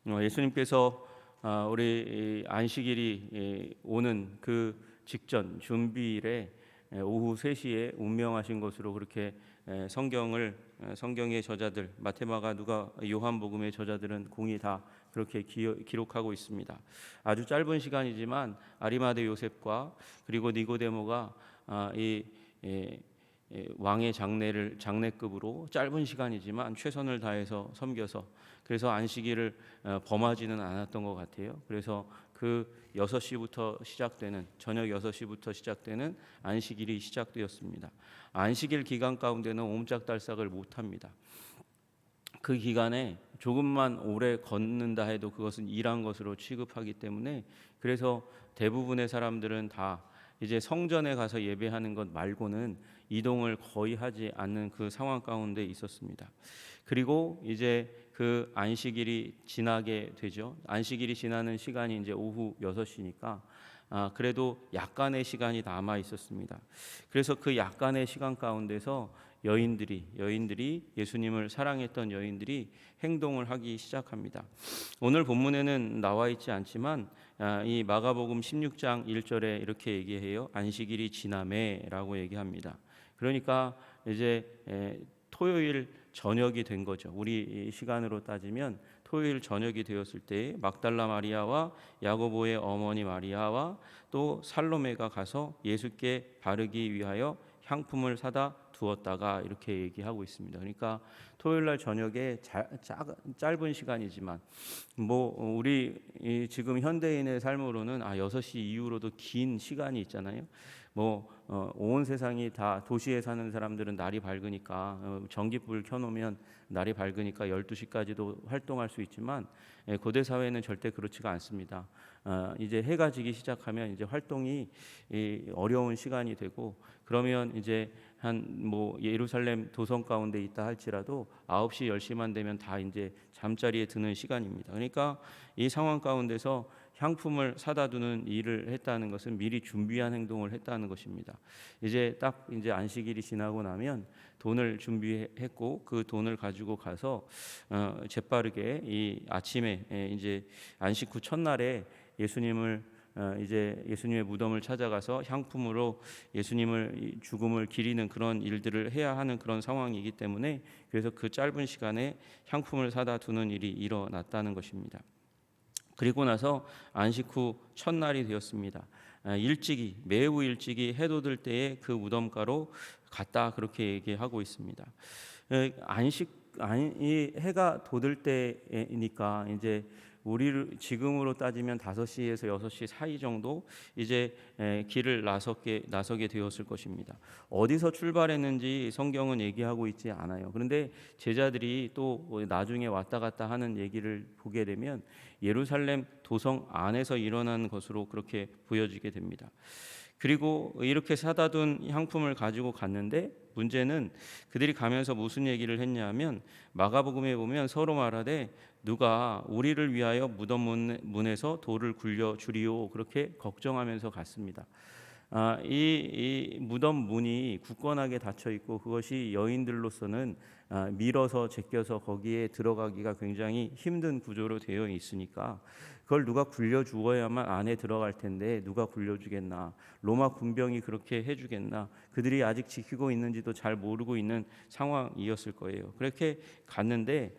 예수님께서 우리 안식일이 오는 그 직전 준비일에 오후 3시에 운명하신 것으로 그렇게 성경의 저자들 마태마가 누가 요한복음의 저자들은 공이 다 그렇게 기록하고 있습니다. 아주 짧은 시간이지만 아리마대 요셉과 그리고 니고데모가 이 왕의 장례급으로 짧은 시간이지만 최선을 다해서 섬겨서 그래서 안식일을 범하지는 않았던 것 같아요. 그래서 그 6시부터 시작되는 저녁 6시부터 시작되는 안식일이 시작되었습니다. 안식일 기간 가운데는 옴짝달싹을 못합니다. 그 기간에 조금만 오래 걷는다 해도 그것은 일한 것으로 취급하기 때문에 그래서 대부분의 사람들은 다 이제 성전에 가서 예배하는 것 말고는 이동을 거의 하지 않는 그 상황 가운데 있었습니다. 그리고 이제 그 안식일이 지나게 되죠. 안식일이 지나는 시간이 이제 오후 6시니까 그래도 약간의 시간이 남아 있었습니다. 그래서 그 약간의 시간 가운데서 여인들이 예수님을 사랑했던 여인들이 행동을 하기 시작합니다. 오늘 본문에는 나와 있지 않지만 이 마가복음 16장 1절에 이렇게 얘기해요. 안식일이 지나매라고 얘기합니다. 그러니까 이제 토요일 저녁이 된 거죠. 우리 시간으로 따지면 토요일 저녁이 되었을 때 막달라 마리아와 야고보의 어머니 마리아와 또 살로메가 가서 예수께 바르기 위하여 향품을 사다 두었다가 이렇게 얘기하고 있습니다. 그러니까 토요일 날 저녁에 짧은 시간이지만 우리 지금 현대인의 삶으로는 6시 이후로도 긴 시간이 있잖아요. 온 세상이 다 도시에 사는 사람들은 날이 밝으니까 전기불 켜놓으면 날이 밝으니까 12시까지도 활동할 수 있지만 고대 사회는 절대 그렇지가 않습니다. 이제 해가 지기 시작하면 이제 활동이 어려운 시간이 되고 그러면 이제 예루살렘 도성 가운데 있다 할지라도 9시 10시만 되면 다 이제 잠자리에 드는 시간입니다. 그러니까 이 상황 가운데서 향품을 사다 두는 일을 했다는 것은 미리 준비한 행동을 했다는 것입니다. 이제 안식일이 지나고 나면 돈을 준비했고 그 돈을 가지고 가서 재빠르게 이 아침에 이제 안식 후 첫날에 예수님의 무덤을 찾아가서 향품으로 예수님을 죽음을 기리는 그런 일들을 해야 하는 그런 상황이기 때문에 그래서 그 짧은 시간에 향품을 사다 두는 일이 일어났다는 것입니다. 그리고 나서 안식 후 첫날이 되었습니다. 매우 일찍이 해 돋을 때에 그 무덤가로 갔다 그렇게 얘기하고 있습니다. 이 해가 돋을 때니까 이제 우리를 지금으로 따지면 5시에서 6시 사이 정도 이제 길을 나서게 되었을 것입니다. 어디서 출발했는지 성경은 얘기하고 있지 않아요. 그런데 제자들이 또 나중에 왔다 갔다 하는 얘기를 보게 되면 예루살렘 도성 안에서 일어난 것으로 그렇게 보여지게 됩니다. 그리고 이렇게 사다 둔 향품을 가지고 갔는데 문제는 그들이 가면서 무슨 얘기를 했냐면 마가복음에 보면 서로 말하되 누가 우리를 위하여 무덤 문에서 돌을 굴려 주리오 그렇게 걱정하면서 갔습니다. 이 무덤 문이 굳건하게 닫혀 있고 그것이 여인들로서는 밀어서 제껴서 거기에 들어가기가 굉장히 힘든 구조로 되어 있으니까 그걸 누가 굴려 주어야만 안에 들어갈 텐데 누가 굴려 주겠나? 로마 군병이 그렇게 해주겠나? 그들이 아직 지키고 있는지도 잘 모르고 있는 상황이었을 거예요. 그렇게 갔는데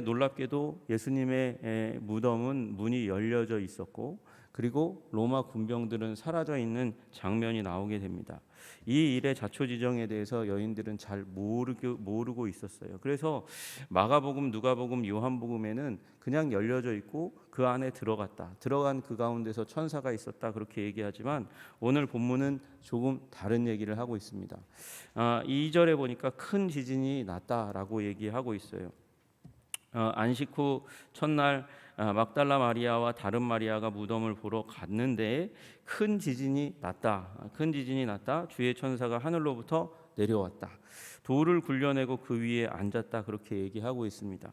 놀랍게도 예수님의 무덤은 문이 열려져 있었고 그리고 로마 군병들은 사라져 있는 장면이 나오게 됩니다. 이 일의 자초지정에 대해서 여인들은 잘 모르고 있었어요. 그래서 마가복음, 누가복음, 요한복음에는 그냥 열려져 있고 그 안에 들어간 그 가운데서 천사가 있었다 그렇게 얘기하지만 오늘 본문은 조금 다른 얘기를 하고 있습니다. 2절에 보니까 큰 지진이 났다라고 얘기하고 있어요. 안식 후 첫날 막달라 마리아와 다른 마리아가 무덤을 보러 갔는데 큰 지진이 났다. 주의 천사가 하늘로부터 내려왔다. 돌을 굴려내고 그 위에 앉았다. 그렇게 얘기하고 있습니다.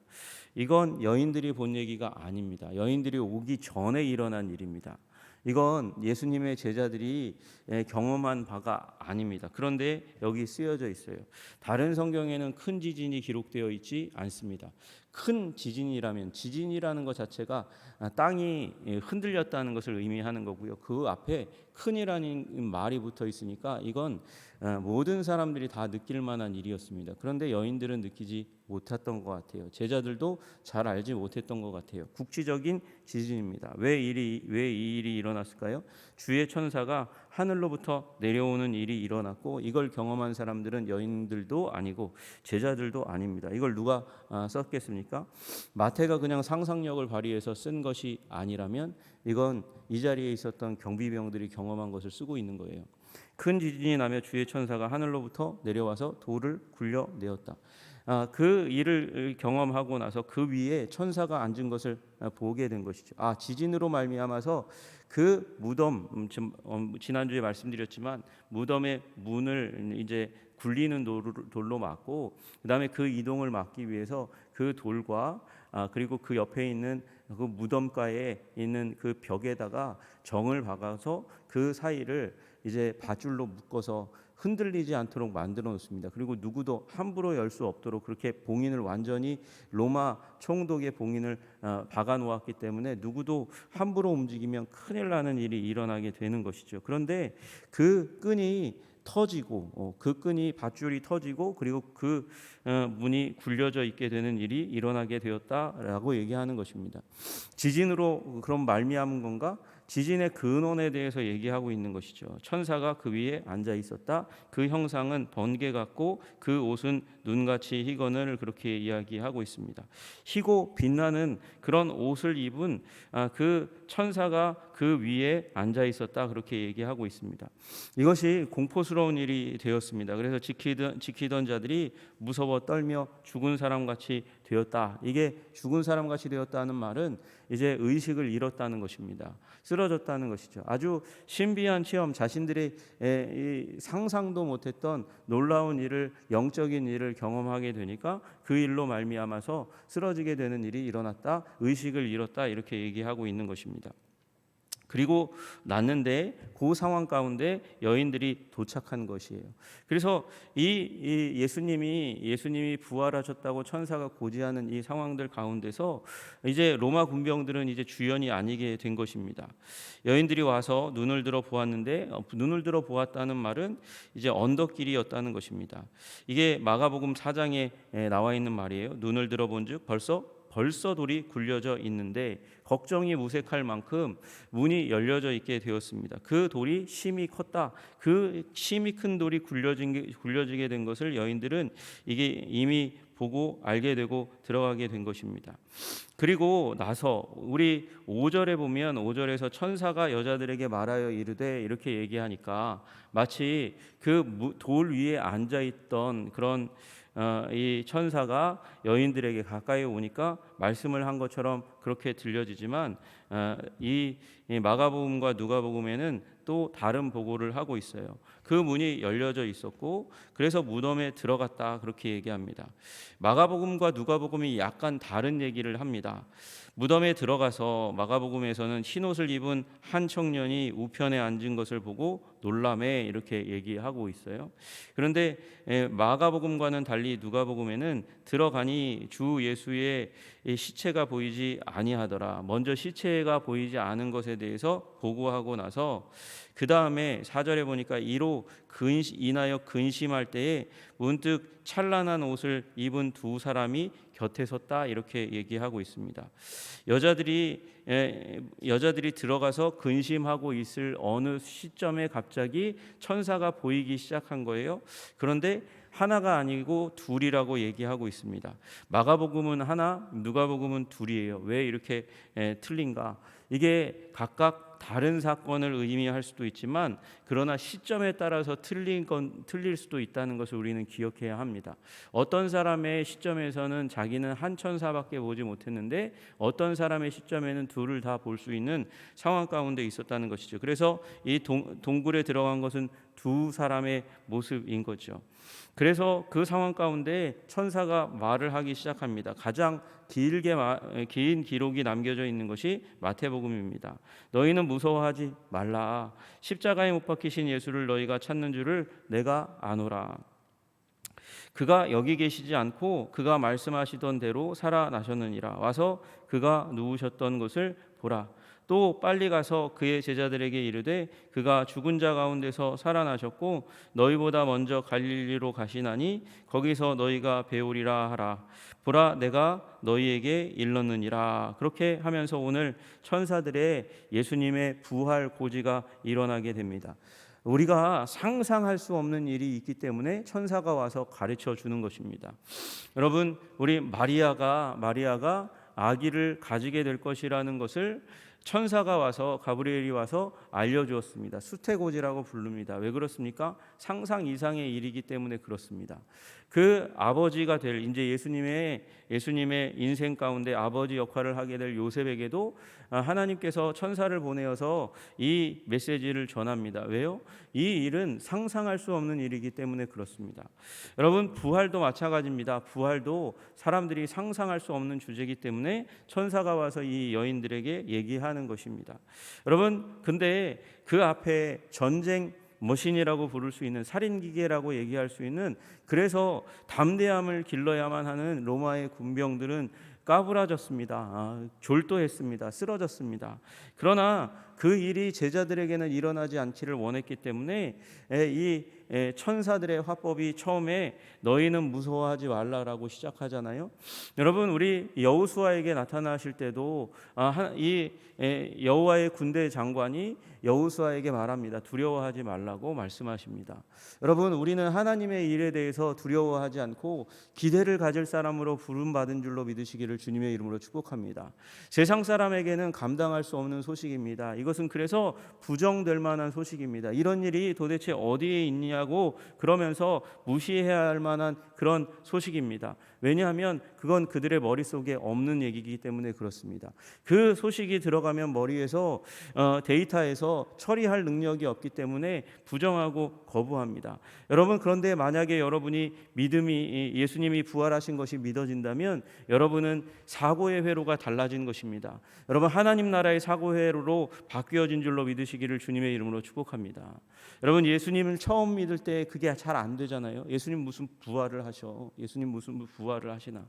이건 여인들이 본 얘기가 아닙니다. 여인들이 오기 전에 일어난 일입니다. 이건 예수님의 제자들이 경험한 바가 아닙니다. 그런데 여기 쓰여져 있어요. 다른 성경에는 큰 지진이 기록되어 있지 않습니다. 큰 지진이라면 지진이라는 것 자체가 땅이 흔들렸다는 것을 의미하는 거고요. 그 앞에 큰이라는 말이 붙어 있으니까 이건 모든 사람들이 다 느낄 만한 일이었습니다. 그런데 여인들은 느끼지 못했던 것 같아요. 제자들도 잘 알지 못했던 것 같아요. 국지적인 지진입니다. 왜 이 일이 일어났을까요? 주의 천사가 하늘로부터 내려오는 일이 일어났고 이걸 경험한 사람들은 여인들도 아니고 제자들도 아닙니다. 이걸 누가 썼겠습니까? 마태가 그냥 상상력을 발휘해서 쓴 것이 아니라면 이건 이 자리에 있었던 경비병들이 경험한 것을 쓰고 있는 거예요. 큰 지진이 나며 주의 천사가 하늘로부터 내려와서 돌을 굴려내었다. 그 일을 경험하고 나서 그 위에 천사가 앉은 것을 보게 된 것이죠. 지진으로 말미암아서 그 무덤, 지난주에 말씀드렸지만 무덤의 문을 이제 굴리는 돌로 막고 그다음에 그 이동을 막기 위해서 그 돌과 그리고 그 옆에 있는 그 무덤가에 있는 그 벽에다가 정을 박아서 그 사이를 이제 밧줄로 묶어서 흔들리지 않도록 만들어 놓습니다. 그리고 누구도 함부로 열 수 없도록 그렇게 봉인을 완전히 로마 총독의 봉인을 박아 놓았기 때문에 누구도 함부로 움직이면 큰일 나는 일이 일어나게 되는 것이죠. 그런데 그 끈이 터지고 그 끈이 밧줄이 터지고 그리고 그 문이 굴려져 있게 되는 일이 일어나게 되었다라고 얘기하는 것입니다. 지진으로 그럼 말미암은 건가? 지진의 근원에 대해서 얘기하고 있는 것이죠. 천사가 그 위에 앉아 있었다. 그 형상은 번개 같고 그 옷은 눈같이 희건을 그렇게 이야기하고 있습니다. 희고 빛나는 그런 옷을 입은 그 천사가 그 위에 앉아 있었다 그렇게 얘기하고 있습니다. 이것이 공포스러운 일이 되었습니다. 그래서 지키던 자들이 무서워 떨며 죽은 사람같이 되었다. 이게 죽은 사람같이 되었다는 말은 이제 의식을 잃었다는 것입니다. 쓰러졌다는 것이죠. 아주 신비한 체험, 자신들이 상상도 못했던 놀라운 일을, 영적인 일을 경험하게 되니까 그 일로 말미암아서 쓰러지게 되는 일이 일어났다, 의식을 잃었다 이렇게 얘기하고 있는 것입니다. 그리고 났는데 그 상황 가운데 여인들이 도착한 것이에요. 그래서 이 예수님이 부활하셨다고 천사가 고지하는 이 상황들 가운데서 이제 로마 군병들은 이제 주연이 아니게 된 것입니다. 여인들이 와서 눈을 들어 보았는데 눈을 들어 보았다는 말은 이제 언덕길이었다는 것입니다. 이게 마가복음 4장에 나와 있는 말이에요. 눈을 들어 본즉 벌써 돌이 굴려져 있는데 걱정이 무색할 만큼 문이 열려져 있게 되었습니다. 그 돌이 심히 컸다. 그 심히 큰 돌이 굴려지게 된 것을 여인들은 이게 이미 보고 알게 되고 들어가게 된 것입니다. 그리고 나서 우리 5절에 보면 5절에서 천사가 여자들에게 말하여 이르되 이렇게 얘기하니까 마치 그 돌 위에 앉아 있던 그런 이 천사가 여인들에게 가까이 오니까 말씀을 한 것처럼 그렇게 들려지지만 이 마가복음과 누가복음에는 또 다른 보고를 하고 있어요. 그 문이 열려져 있었고 그래서 무덤에 들어갔다 그렇게 얘기합니다. 마가복음과 누가복음이 약간 다른 얘기를 합니다. 무덤에 들어가서 마가복음에서는 흰옷을 입은 한 청년이 우편에 앉은 것을 보고 놀라매 이렇게 얘기하고 있어요. 그런데 마가복음과는 달리 누가복음에는 들어가니 주 예수의 시체가 보이지 아니하더라. 먼저 시체가 보이지 않은 것에 대해서 보고하고 나서 그 다음에 4절에 보니까 이로 인하여 근심할 때에 문득 찬란한 옷을 입은 두 사람이 곁에 섰다 이렇게 얘기하고 있습니다. 여자들이 들어가서 근심하고 있을 어느 시점에 갑자기 천사가 보이기 시작한 거예요. 그런데 하나가 아니고 둘이라고 얘기하고 있습니다. 마가복음은 하나, 누가복음은 둘이에요. 왜 이렇게 틀린가? 이게 각각 다른 사건을 의미할 수도 있지만 그러나 시점에 따라서 틀릴 수도 있다는 것을 우리는 기억해야 합니다. 어떤 사람의 시점에서는 자기는 한 천사밖에 보지 못했는데 어떤 사람의 시점에는 둘을 다 볼 수 있는 상황 가운데 있었다는 것이죠. 그래서 이 동굴에 들어간 것은 두 사람의 모습인 거죠. 그래서 그 상황 가운데 천사가 말을 하기 시작합니다. 가장 긴 기록이 남겨져 있는 것이 마태복음입니다. 너희는 무서워하지 말라. 십자가에 못 박히신 예수를 너희가 찾는 줄을 내가 아노라. 그가 여기 계시지 않고 그가 말씀하시던 대로 살아나셨느니라. 와서 그가 누우셨던 곳을 보라. 또 빨리 가서 그의 제자들에게 이르되 그가 죽은 자 가운데서 살아나셨고 너희보다 먼저 갈릴리로 가시나니 거기서 너희가 배우리라 하라. 보라, 내가 너희에게 일렀느니라. 그렇게 하면서 오늘 천사들의 예수님의 부활 고지가 일어나게 됩니다. 우리가 상상할 수 없는 일이 있기 때문에 천사가 와서 가르쳐 주는 것입니다. 여러분, 우리 마리아가 아기를 가지게 될 것이라는 것을 천사가 와서, 가브리엘이 와서 알려주었습니다. 수태고지라고 부릅니다. 왜 그렇습니까? 상상 이상의 일이기 때문에 그렇습니다. 그 아버지가 될, 이제 예수님의 인생 가운데 아버지 역할을 하게 될 요셉에게도 하나님께서 천사를 보내어서 이 메시지를 전합니다. 왜요? 이 일은 상상할 수 없는 일이기 때문에 그렇습니다. 여러분, 부활도 마찬가지입니다. 부활도 사람들이 상상할 수 없는 주제이기 때문에 천사가 와서 이 여인들에게 얘기하는 것입니다. 여러분, 근데 그 앞에 전쟁 머신이라고 부를 수 있는, 살인기계라고 얘기할 수 있는, 그래서 담대함을 길러야만 하는 로마의 군병들은 까부라졌습니다. 졸도했습니다. 쓰러졌습니다. 그러나 그 일이 제자들에게는 일어나지 않기를 원했기 때문에 이 천사들의 화법이 처음에 너희는 무서워하지 말라라고 시작하잖아요. 여러분, 우리 여호수아에게 나타나실 때도 이 여호와의 군대 장관이 여호수아에게 말합니다. 두려워하지 말라고 말씀하십니다. 여러분, 우리는 하나님의 일에 대해서 두려워하지 않고 기대를 가질 사람으로 부름받은 줄로 믿으시기를 주님의 이름으로 축복합니다. 세상 사람에게는 감당할 수 없는 소식입니다. 이것은 그래서 부정될 만한 소식입니다. 이런 일이 도대체 어디에 있냐고 그러면서 무시해야 할 만한 그런 소식입니다. 왜냐하면 그건 그들의 머릿속에 없는 얘기이기 때문에 그렇습니다. 그 소식이 들어가면 머리에서 데이터에서 처리할 능력이 없기 때문에 부정하고 거부합니다. 여러분, 그런데 만약에 여러분이 믿음이, 예수님이 부활하신 것이 믿어진다면 여러분은 사고의 회로가 달라진 것입니다. 여러분, 하나님 나라의 사고의 회로로 바뀌어진 줄로 믿으시기를 주님의 이름으로 축복합니다. 여러분, 예수님을 처음 믿을 때 그게 잘 안 되잖아요. 예수님 무슨 부활을 하셔? 예수님 무슨 부활을 하시나?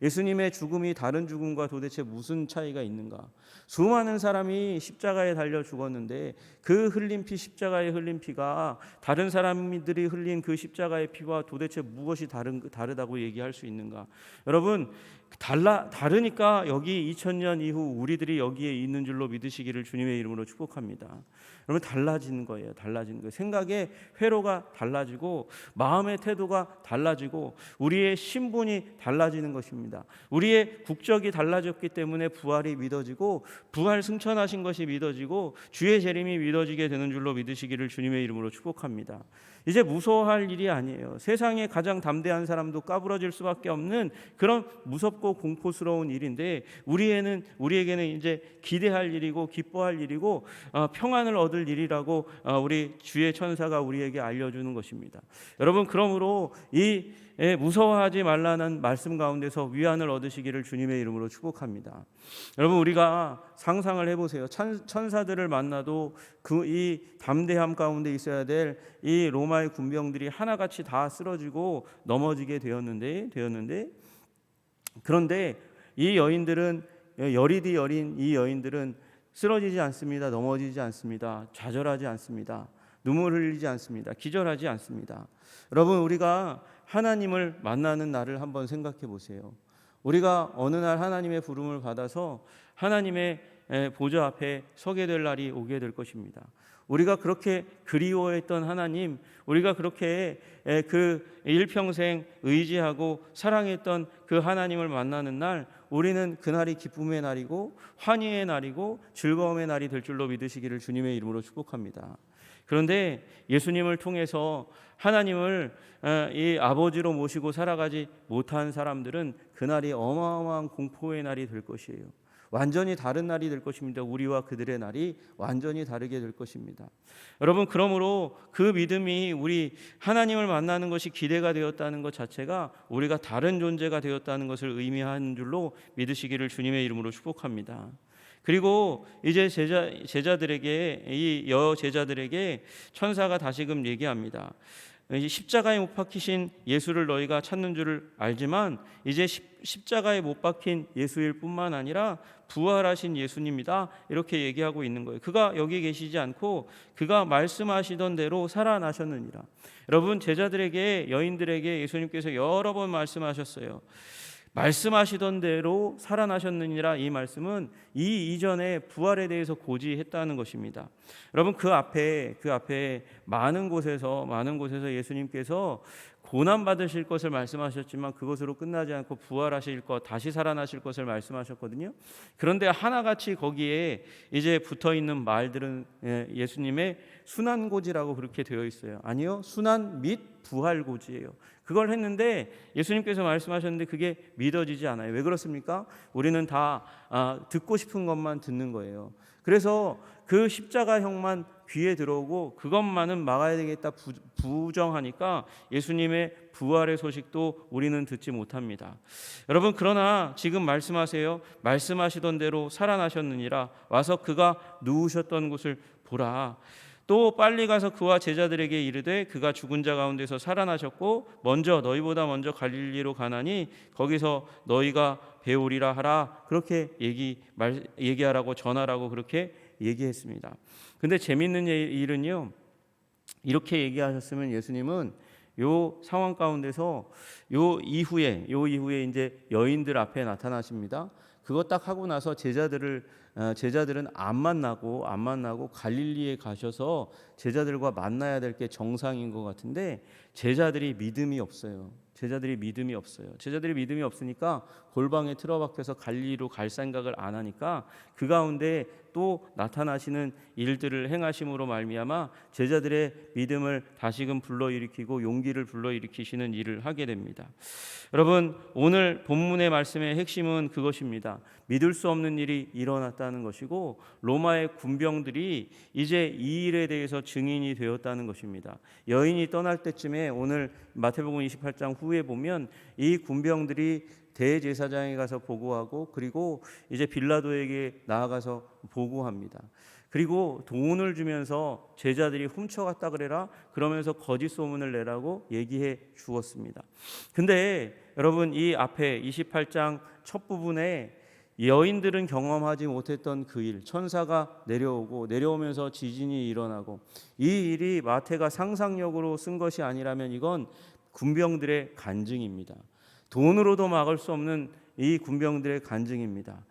예수님의 죽음이 다른 죽음과 도대체 무슨 차이가 있는가? 수많은 사람이 십자가에 달려 죽었는데 그 흘린 피, 십자가에 흘린 피가 다른 사람들이 흘린 그 십자가의 피와 도대체 무엇이 다르다고 얘기할 수 있는가? 여러분, 다르니까 여기 2000년 이후 우리들이 여기에 있는 줄로 믿으시기를 주님의 이름으로 축복합니다. 여러분, 달라지는 거예요. 달라지는 거예요. 생각의 회로가 달라지고 마음의 태도가 달라지고 우리의 신분이 달라지는 것입니다. 우리의 국적이 달라졌기 때문에 부활이 믿어지고 부활 승천하신 것이 믿어지고 주의 재림이 믿어지게 되는 줄로 믿으시기를 주님의 이름으로 축복합니다. 이제 무서워할 일이 아니에요. 세상에 가장 담대한 사람도 까부러질 수밖에 없는 그런 무섭고 공포스러운 일인데 우리에게는 이제 기대할 일이고 기뻐할 일이고 평안을 얻을 일이라고 우리 주의 천사가 우리에게 알려주는 것입니다. 여러분, 그러므로 이 무서워하지 말라는 말씀 가운데서 위안을 얻으시기를 주님의 이름으로 축복합니다. 여러분, 우리가 상상을 해보세요. 천사들을 만나도 이 담대함 가운데 있어야 될 이 로마의 군병들이 하나같이 다 쓰러지고 넘어지게 되었는데 그런데 이 여인들은, 여리디 여린 이 여인들은 쓰러지지 않습니다. 넘어지지 않습니다. 좌절하지 않습니다. 눈물 흘리지 않습니다. 기절하지 않습니다. 여러분, 우리가 하나님을 만나는 날을 한번 생각해 보세요. 우리가 어느 날 하나님의 부름을 받아서 하나님의 보좌 앞에 서게 될 날이 오게 될 것입니다. 우리가 그렇게 그리워했던 하나님, 우리가 그렇게 그 일평생 의지하고 사랑했던 그 하나님을 만나는 날, 우리는 그날이 기쁨의 날이고 환희의 날이고 즐거움의 날이 될 줄로 믿으시기를 주님의 이름으로 축복합니다. 그런데 예수님을 통해서 하나님을 이 아버지로 모시고 살아가지 못한 사람들은 그날이 어마어마한 공포의 날이 될 것이에요. 완전히 다른 날이 될 것입니다. 우리와 그들의 날이 완전히 다르게 될 것입니다. 여러분, 그러므로 그 믿음이 우리 하나님을 만나는 것이 기대가 되었다는 것 자체가 우리가 다른 존재가 되었다는 것을 의미하는 줄로 믿으시기를 주님의 이름으로 축복합니다. 그리고 이제 제자들에게, 이 여제자들에게 천사가 다시금 얘기합니다. 이제 십자가에 못 박히신 예수를 너희가 찾는 줄을 알지만 이제 십자가에 못 박힌 예수일 뿐만 아니라 부활하신 예수님이다, 이렇게 얘기하고 있는 거예요. 그가 여기 계시지 않고 그가 말씀하시던 대로 살아나셨느니라. 여러분, 제자들에게, 여인들에게 예수님께서 여러 번 말씀하셨어요. 말씀하시던 대로 살아나셨느니라, 이 말씀은 이 이전에 부활에 대해서 고지했다는 것입니다. 여러분, 그 앞에 많은 곳에서 예수님께서 고난 받으실 것을 말씀하셨지만 그것으로 끝나지 않고 부활하실 것, 다시 살아나실 것을 말씀하셨거든요. 그런데 하나같이 거기에 이제 붙어 있는 말들은 예수님의 순환고지라고 그렇게 되어 있어요. 아니요, 순환 및 부활고지예요. 그걸 했는데 예수님께서 말씀하셨는데 그게 믿어지지 않아요. 왜 그렇습니까? 우리는 다 듣고 싶은 것만 듣는 거예요. 그래서 그 십자가형만 귀에 들어오고 그것만은 막아야 되겠다 부정하니까 예수님의 부활의 소식도 우리는 듣지 못합니다. 여러분, 그러나 지금 말씀하세요. 말씀하시던 대로 살아나셨느니라. 와서 그가 누우셨던 곳을 보라. 또 빨리 가서 그와 제자들에게 이르되 그가 죽은 자 가운데서 살아나셨고 너희보다 먼저 갈릴리로 가나니 거기서 너희가 배우리라 하라. 그렇게 얘기하라고, 전하라고 그렇게 얘기했습니다. 근데 재밌는 일은요, 이렇게 얘기하셨으면 예수님은 요 상황 가운데서 요 이후에 이제 여인들 앞에 나타나십니다. 그거 딱 하고 나서 제자들은 안 만나고 갈릴리에 가셔서 제자들과 만나야 될 게 정상인 것 같은데 제자들이 믿음이 없어요. 제자들이 믿음이 없으니까 골방에 틀어박혀서 갈릴리로 갈 생각을 안 하니까 그 가운데 또 나타나시는 일들을 행하심으로 말미암아 제자들의 믿음을 다시금 불러일으키고 용기를 불러일으키시는 일을 하게 됩니다. 여러분, 오늘 본문의 말씀의 핵심은 그것입니다. 믿을 수 없는 일이 일어났다는 것이고 로마의 군병들이 이제 이 일에 대해서 증인이 되었다는 것입니다. 여인이 떠날 때쯤에 오늘 마태복음 28장 후에 보면 이 군병들이 대제사장에 가서 보고하고 그리고 이제 빌라도에게 나아가서 보고합니다. 그리고 돈을 주면서 제자들이 훔쳐갔다 그래라, 그러면서 거짓 소문을 내라고 얘기해 주었습니다. 근데 여러분, 이 앞에 28장 첫 부분에 여인들은 경험하지 못했던 그 일, 천사가 내려오면서 지진이 일어나고, 이 일이 마태가 상상력으로 쓴 것이 아니라면 이건 군병들의 간증입니다. 돈으로도 막을 수 없는 이 군병들의 간증입니다.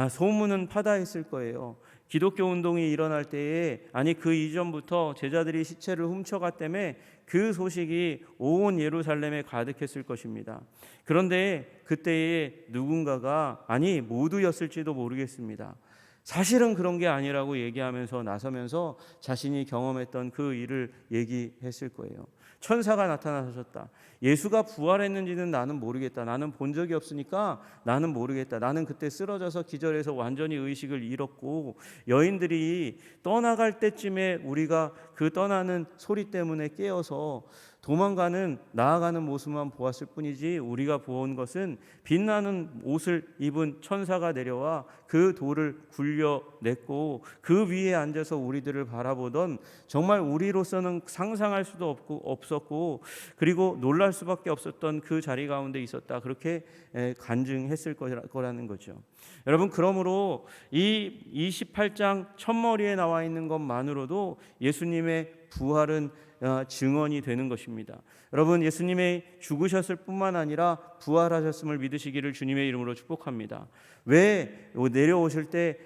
소문은 파다했을 거예요. 기독교 운동이 일어날 때에, 그 이전부터 제자들이 시체를 훔쳐갔다며 그 소식이 온 예루살렘에 가득했을 것입니다. 그런데 그때에 누군가가, 모두였을지도 모르겠습니다, 사실은 그런 게 아니라고 얘기하면서 나서면서 자신이 경험했던 그 일을 얘기했을 거예요. 천사가 나타나셨다. 예수가 부활했는지는 나는 모르겠다. 나는 본 적이 없으니까 나는 모르겠다. 나는 그때 쓰러져서 기절해서 완전히 의식을 잃었고 여인들이 떠나갈 때쯤에 우리가 그 떠나는 소리 때문에 깨어서 나아가는 모습만 보았을 뿐이지 우리가 본 것은 빛나는 옷을 입은 천사가 내려와 그 돌을 굴려냈고 그 위에 앉아서 우리들을 바라보던, 정말 우리로서는 상상할 수도 없었고 그리고 놀랄 수밖에 없었던 그 자리 가운데 있었다, 그렇게 간증했을 거라는 거죠. 여러분, 그러므로 이 28장 첫머리에 나와 있는 것만으로도 예수님의 부활은 증언이 되는 것입니다. 여러분, 예수님의 죽으셨을 뿐만 아니라 부활하셨음을 믿으시기를 주님의 이름으로 축복합니다. 왜 내려오실 때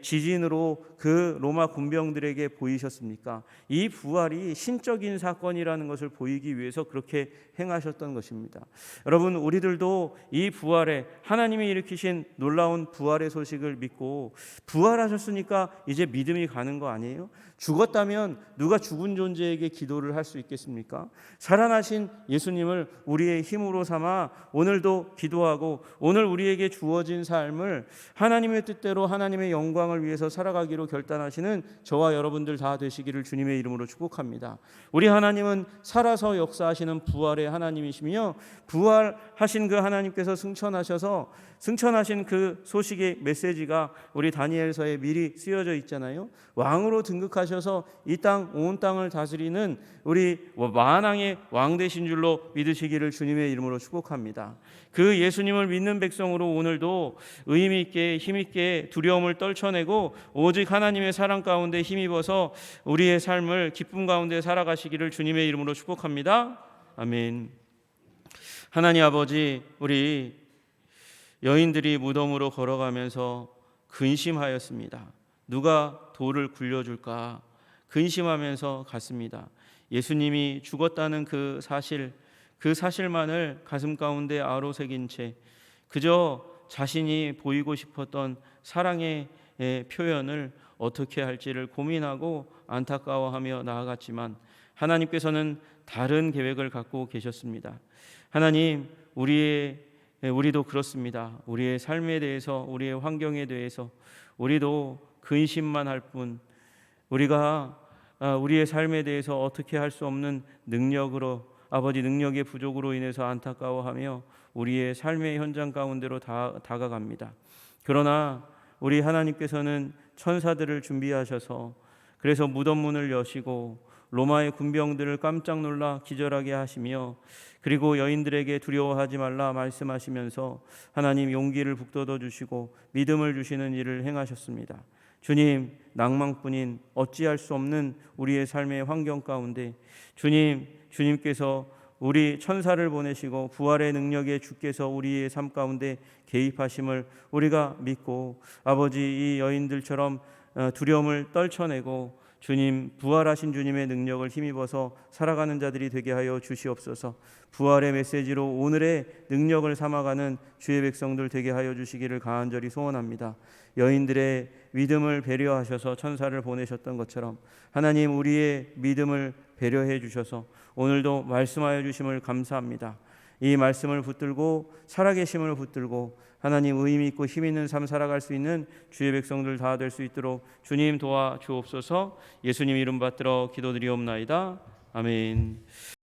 지진으로 그 로마 군병들에게 보이셨습니까? 이 부활이 신적인 사건이라는 것을 보이기 위해서 그렇게 행하셨던 것입니다. 여러분, 우리들도 이 부활에, 하나님이 일으키신 놀라운 부활의 소식을 믿고 부활하셨으니까 이제 믿음이 가는 거 아니에요? 죽었다면 누가 죽은 존재에게 기도를 할 수 있겠습니까? 살아나신 예수님을 우리의 힘으로 삼아 오늘 오늘도 기도하고 오늘 우리에게 주어진 삶을 하나님의 뜻대로 하나님의 영광을 위해서 살아가기로 결단하시는 저와 여러분들 다 되시기를 주님의 이름으로 축복합니다. 우리 하나님은 살아서 역사하시는 부활의 하나님이시며 부활하신 그 하나님께서 승천하신 그 소식의 메시지가 우리 다니엘서에 미리 쓰여져 있잖아요. 왕으로 등극하셔서 이 땅 온 땅을 다스리는 우리 만왕의 왕 되신 줄로 믿으시기를 주님의 이름으로 축복합니다. 그 예수님을 믿는 백성으로 오늘도 의미 있게 힘 있게 두려움을 떨쳐내고 오직 하나님의 사랑 가운데 힘입어서 우리의 삶을 기쁨 가운데 살아가시기를 주님의 이름으로 축복합니다. 아멘. 하나님 아버지, 우리 여인들이 무덤으로 걸어가면서 근심하였습니다. 누가 돌을 굴려줄까 근심하면서 갔습니다. 예수님이 죽었다는 그 사실만을 가슴 가운데 아로새긴 채 그저 자신이 보이고 싶었던 사랑의 표현을 어떻게 할지를 고민하고 안타까워하며 나아갔지만 하나님께서는 다른 계획을 갖고 계셨습니다. 하나님, 우리도 그렇습니다. 우리의 삶에 대해서, 우리의 환경에 대해서 우리도 근심만 할 뿐, 우리가 우리의 삶에 대해서 어떻게 할 수 없는 능력으로, 아버지 능력의 부족으로 인해서 안타까워하며 우리의 삶의 현장 가운데로 다가갑니다. 그러나 우리 하나님께서는 천사들을 준비하셔서 그래서 무덤 문을 여시고 로마의 군병들을 깜짝 놀라 기절하게 하시며 그리고 여인들에게 두려워하지 말라 말씀하시면서 하나님 용기를 북돋워 주시고 믿음을 주시는 일을 행하셨습니다. 주님, 낭만뿐인 어찌할 수 없는 우리의 삶의 환경 가운데 주님께서 우리 천사를 보내시고 부활의 능력에 주께서 우리의 삶 가운데 개입하심을 우리가 믿고 아버지 이 여인들처럼 두려움을 떨쳐내고 주님, 부활하신 주님의 능력을 힘입어서 살아가는 자들이 되게 하여 주시옵소서. 부활의 메시지로 오늘의 능력을 삼아가는 주의 백성들 되게 하여 주시기를 간절히 소원합니다. 여인들의 믿음을 배려하셔서 천사를 보내셨던 것처럼 하나님, 우리의 믿음을 배려해 주셔서 오늘도 말씀하여 주심을 감사합니다. 이 말씀을 붙들고 살아계심을 붙들고 하나님 의미 있고 힘 있는 삶 살아갈 수 있는 주의 백성들 다 될 수 있도록 주님 도와 주옵소서. 예수님 이름 받들어 기도드리옵나이다. 아멘.